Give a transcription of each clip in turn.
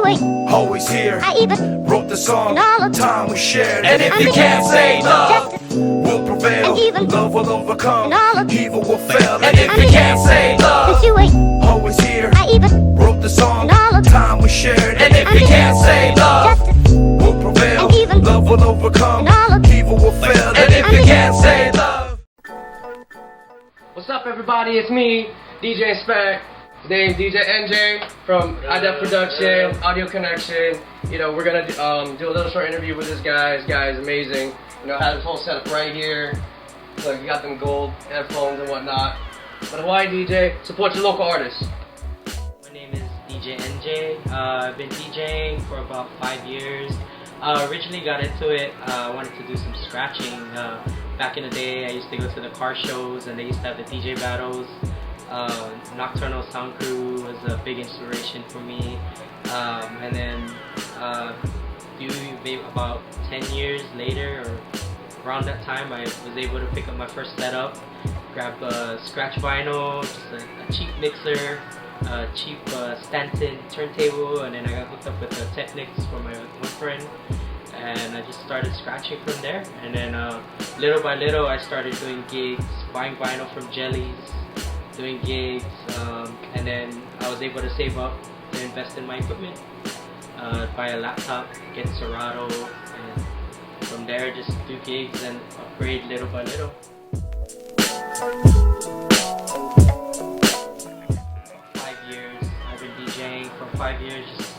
ain't always here. I even Wrote the song, and all of time we shared. And if you can't say love, we'll prevail. and even Love will overcome. and all of Evil will fail. and if you can't say love, since you ain't always here. I even Wrote the song, and all of time we shared. and if you can't say love, justice we'll prevail. and even Love will overcome. and all of Evil will fail. and if you can't say love. What's up, everybody? It's me, DJ Spec. His name's DJ EnJay from iDef Production, Audio Kinection. You know, we're gonna do a little short interview with this guy. This guy is amazing. You know, I have his whole setup right here. Look, you got them gold headphones and whatnot. But why DJ? Support your local artists. My name is DJ EnJay. I've been DJing for about 5 years. Originally got into it, I wanted to do some scratching. Back in the day, I used to go to the car shows and they used to have the DJ battles. Nocturnal Sound Crew was a big inspiration for me. And then about 10 years later, or around that time, I was able to pick up my first setup, grab a scratch vinyl, just a cheap mixer, a cheap Stanton turntable, and then I got hooked up with the Technics from my one friend, and I just started scratching from there. And then little by little, I started doing gigs, buying vinyl from Jellies, doing gigs, and then I was able to save up to invest in my equipment, buy a laptop, get Serato, and from there just do gigs and upgrade little by little. 5 years, I've been DJing for 5 years, just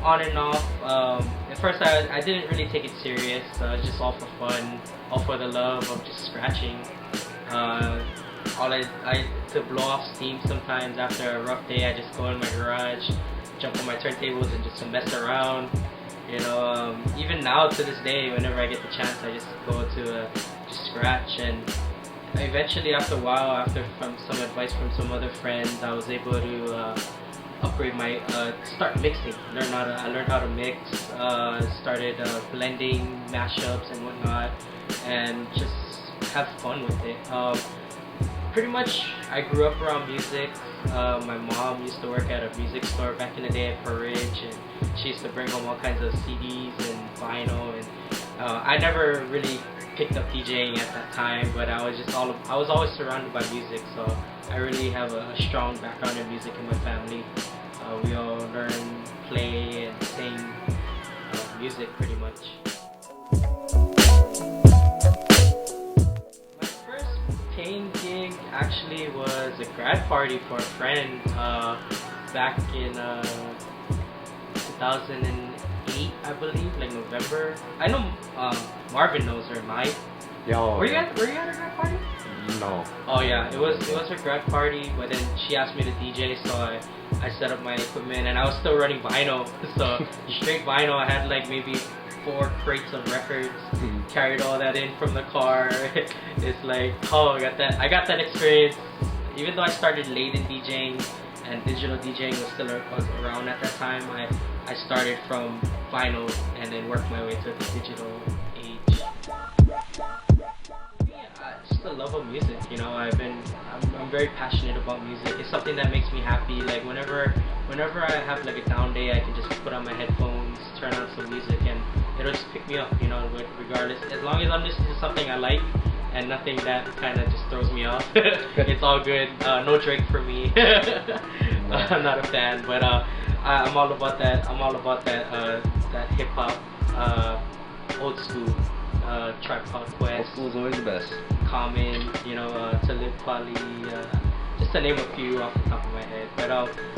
on and off. At first I didn't really take it serious, it was just all for fun, all for the love of just scratching. To blow off steam sometimes after a rough day, I just go in my garage, jump on my turntables and just mess around. You know, even now to this day, whenever I get the chance, I just go to just scratch. And eventually, after a while, after from some advice from some other friends, I was able to upgrade my, start mixing. I learned how to mix, started blending mashups and whatnot, and just have fun with it. Pretty much, I grew up around music. My mom used to work at a music store back in the day at Ridge, and she used to bring home all kinds of CDs and vinyl. And I never really picked up DJing at that time, but I was always surrounded by music. So I really have a strong background in music in my family. We all learn, play, and sing music pretty much. Paying gig actually was a grad party for a friend back in 2008, I believe, like November. I know Marvin knows her, Mike. Yo. Were you at a grad party? No. Oh yeah, it was her grad party, but then she asked me to DJ, so I set up my equipment, and I was still running vinyl, so straight vinyl. I had like maybe 4 crates of records, carried all that in from the car. It's like, oh, I got that experience. Even though I started late in DJing and digital DJing was around at that time, I started from vinyl and then worked my way to the digital age. Yeah, just the love of music, you know. I'm very passionate about music. It's something that makes me happy. Like whenever I have like a down day, I can just put on my headphones, turn on some music, and it'll just pick me up, you know, regardless. As long as I'm listening to something I like and nothing that kind of just throws me off, it's all good. No Drake for me. I'm not a fan, but I'm all about that. That hip hop, old school, Tribe Called Quest. Old school is always the best. Common, you know, Talib Kweli, just to name a few off the top of my head. But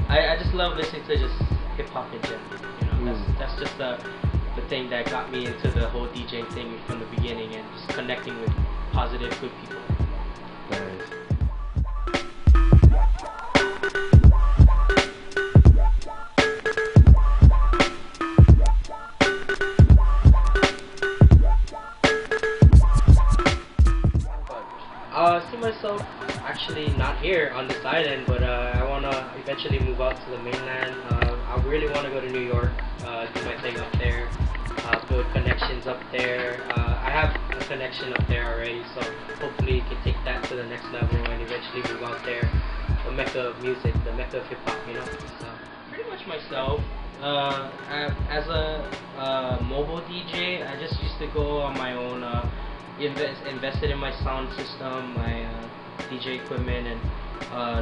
I just love listening to just hip hop in general. You know, that's just the thing that got me into the whole DJing thing from the beginning, and just connecting with positive, good people. Nice. I see myself actually not here on this island, but I want to eventually move out to the mainland. I really want to go to New York, do my thing up there, build connections up there. I have a connection up there already, so hopefully you can take that to the next level and eventually move out there. The mecca of music, the mecca of hip hop, you know. So pretty much myself. As a mobile DJ, I just used to go on my own. Invested in my sound system, my DJ equipment, and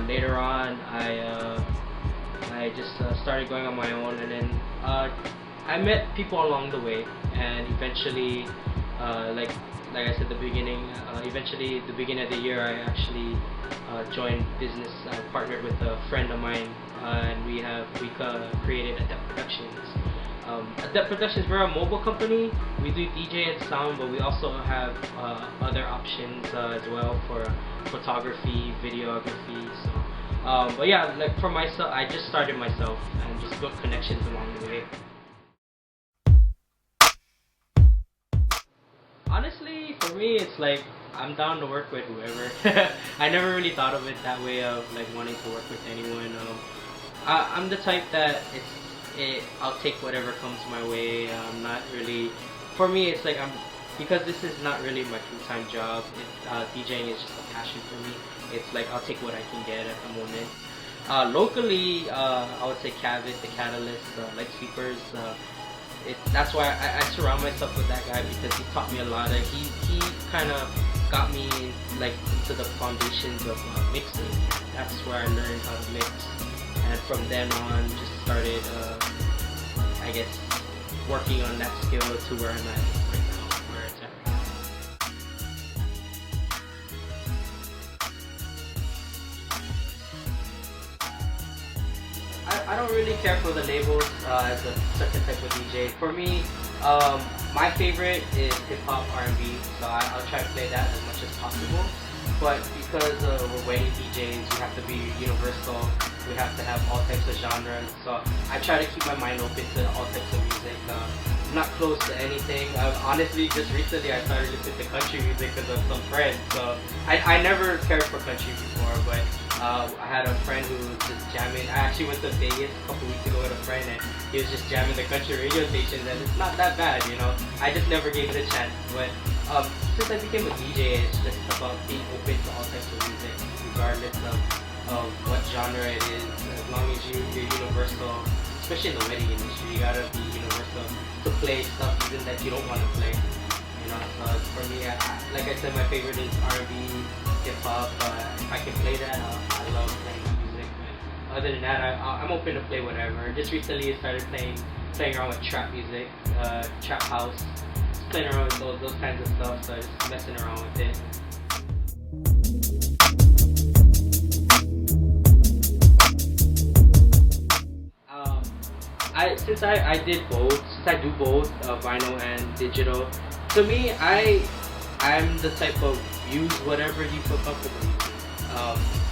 later on I just started going on my own, and then I met people along the way, and eventually, like I said at the beginning, eventually at the beginning of the year, I actually joined business, partnered with a friend of mine, and we created Adept Productions. Adept Productions, we're a mobile company. We do DJ and sound, but we also have other options as well for photography, videography. So, but yeah, like for myself, I just started myself and just built connections along the way. Honestly, for me, it's like I'm down to work with whoever. I never really thought of it that way of like wanting to work with anyone. I'm the type that I'll take whatever comes my way. I'm not really. For me, it's like because this is not really my full-time job. DJing is just a passion for me. It's like I'll take what I can get at the moment. Locally, I would say Cavit, the Catalyst, Light Sleepers. That's why I surround myself with that guy, because he taught me a lot. He kind of got me like into the foundations of mixing. That's where I learned how to mix, and from then on, just started, I guess, working on that skill to where I'm at right now, where it's at. I don't really care for the labels as a certain type of DJ. For me, my favorite is hip-hop, R&B, so I'll try to play that as much as possible. But because we're wedding DJs, we have to be universal. We have to have all types of genres. So I try to keep my mind open to all types of music. I'm not close to anything. Honestly, just recently I started listening to country music because of some friends. So I never cared for country before, but I had a friend who was just jamming. I actually went to Vegas a couple weeks ago with a friend, and he was just jamming the country radio stations, and it's not that bad, you know. I just never gave it a chance. But since I became a DJ, it's just about being open to all types of music, regardless of what genre it is. As long as you're universal, especially in the wedding industry, you gotta be universal to play stuff even that you don't want to play. You know, so for me, like I said, my favorite is R&B, hip-hop. If I can play that, I love playing music. But other than that, I'm open to play whatever. Just recently I started playing around with trap music, trap house, just playing around with those kinds of stuff, so just messing around with it. Since I did both, since I do both vinyl and digital, to me, I'm the type of use whatever you feel comfortable using.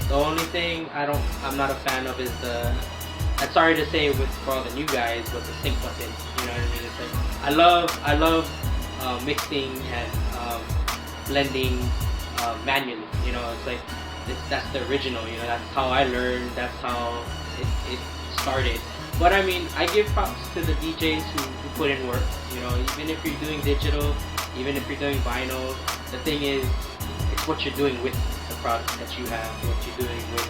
The only thing I'm not a fan of is I'm sorry to say for all the new guys, but the sync button. You know what I mean? It's like I love mixing and blending manually. You know, it's like that's the original. You know, that's how I learned. That's how it started. But I mean, I give props to the DJs who put in work. You know, even if you're doing digital, even if you're doing vinyl, the thing is, it's what you're doing with the product that you have, what you're doing with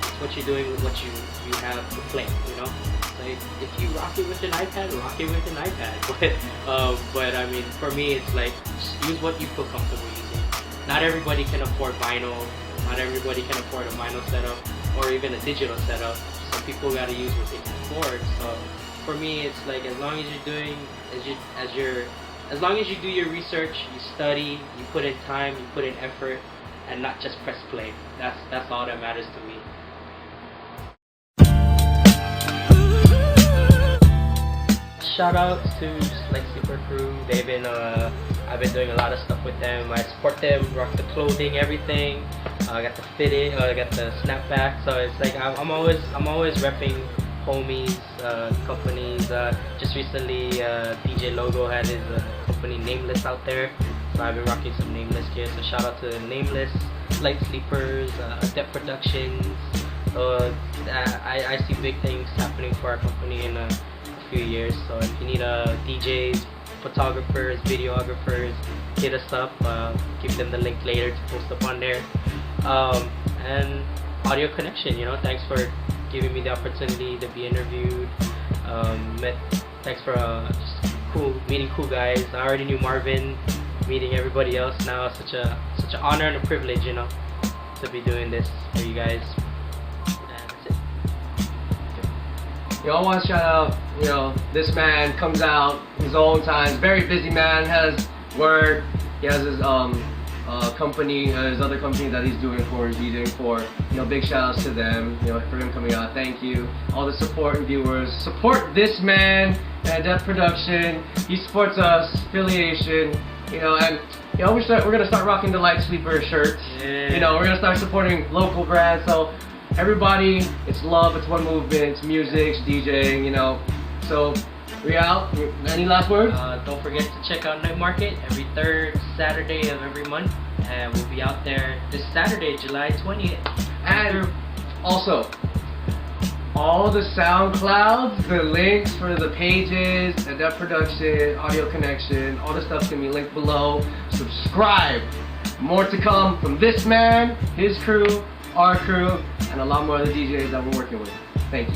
it's what you're doing with what you have to play. You know, so if you rock it with an iPad, rock it with an iPad. But I mean, for me, it's like just use what you feel comfortable using. Not everybody can afford vinyl. Not everybody can afford a vinyl setup or even a digital setup. Some people gotta use what they can afford. So for me, it's like as long as you do your research, you study, you put in time, you put in effort, and not just press play. That's all that matters to me. Shout out to Light Sleeper Crew. I've been doing a lot of stuff with them. I support them, rock the clothing, everything. I got the fitted, I got the snapback. So it's like I'm always repping homies, companies. Just recently, DJ Logo had his company Nameless out there. So I've been rocking some Nameless gear. So shout out to Nameless, Light Sleepers, Adept Productions. I see big things happening for our company in a few years. So if you need DJs, photographers, videographers, hit us up. Give them the link later to post up on there. And Audio Kinection. You know, thanks for giving me the opportunity to be interviewed. Thanks for just meeting cool guys. I already knew Marvin. Meeting everybody else now, such an honor and a privilege, you know, to be doing this for you guys. And that's it. You know, I want to shout out, you know, this man comes out his own times, very busy man, has work, he has his company, his other company that he's doing for, DJing for. You know, big shout outs to them, you know, for him coming out. Thank you. All the support and viewers. Support this man and Death Production. He supports us, affiliation, you know, and you know, we're gonna start rocking the Light Sleeper shirts. Yeah. You know, we're gonna start supporting local brands. So everybody, it's love, it's one movement, it's music, it's DJing, you know. So we out. Any last words? Don't forget to check out Night Market every third Saturday of every month, and we'll be out there this Saturday, July 20th. And also, all the Soundclouds, the links for the pages, Adept Production, Audio Kinection, all the stuff's gonna be linked below. Subscribe. More to come from this man, his crew, our crew, and a lot more other DJs that we're working with. Thank you.